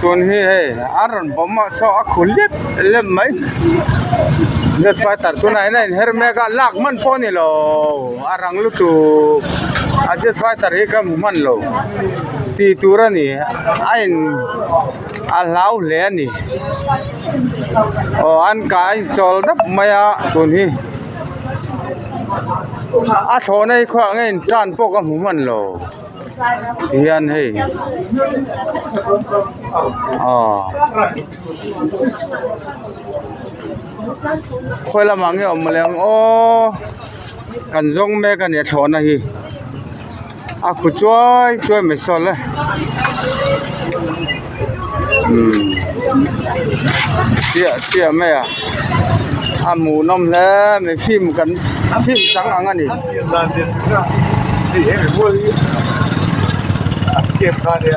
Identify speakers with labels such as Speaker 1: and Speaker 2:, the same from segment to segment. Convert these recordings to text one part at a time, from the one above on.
Speaker 1: tuần hi hey aron bomma so akhulit lem mai jet fighter tunai nei herme ka lak man poni lo arang lu tu a jet fighter hi kam man lo ti turani ain alau le ni an kai chol dap maya tun hi a thonai khwa ngai tran pok ka man lo hiền hey khôi là mang ông mà leng cần giống mẹ cần nhặt thon này aku cuy mày sol lah chia mẹ mù nom le mày phim cần phim trắng ăn anh kem ra đi,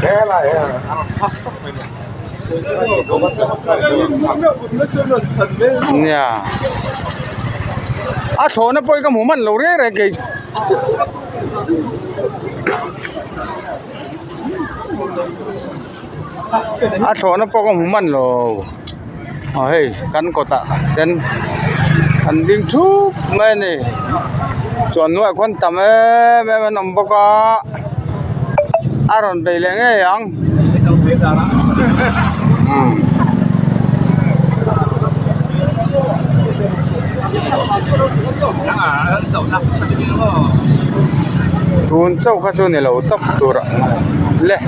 Speaker 1: thế này ăn sắc sắc này. Nha, thằng nó bơi cái mồm mình lâu đấy kì. Thằng nó bơi cái mồm mình lâu. Hey, cắn cột tạ, then anh đi chúc mẹ này, chuẩn nuôi con tầm mẹ nằm bọc à. Aron bay lên nghe yang. Tuần sau cái số này là tấp tu rồi, lẽ.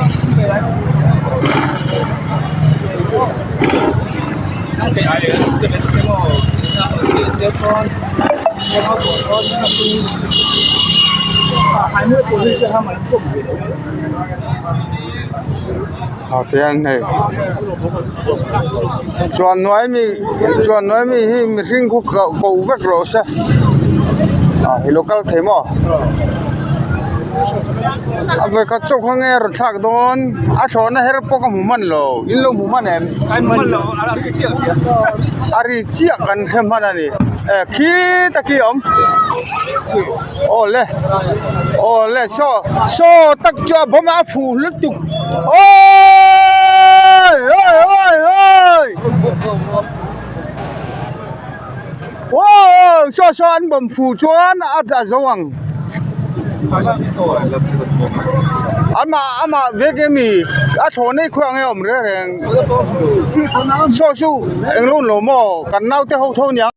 Speaker 1: Tiền này chuẩn nói mi hi sinh khu cầu vách rồi sao hi local thế mà về các chỗ không nghe rồi thắc đón số này hết bốc cái mồm lo in lo mồm em ari chia kan thêm mana ni khi ta khi ông ole so tak cho bom a phủ lứt tục ôi so anh bom phủ cho anh à zawang ama về cái mì thổ này khoang nghe ông đấy so anh luôn lỗ mò cần nao theo hậu thâu nhá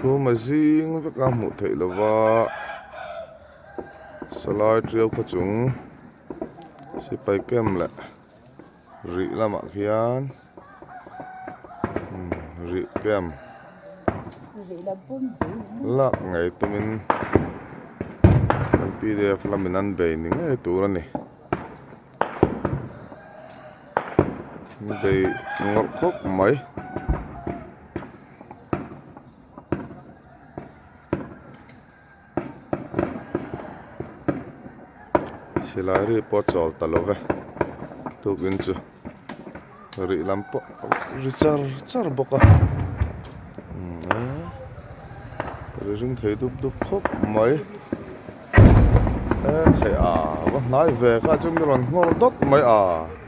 Speaker 1: số mà riêng với cả một thể là và slide treo của chúng sẽ phải kem lại rỉ là mạng khian rỉ kem lạc ngày tụi mình PDF là mình ăn về những cái tủ này về ngọt khúc mấy sila ri po chol talove tu ginchu ri lampo ri char boka ri ring thei dup khop mai thei a wa nai ve ka chum ron ngor dot mai a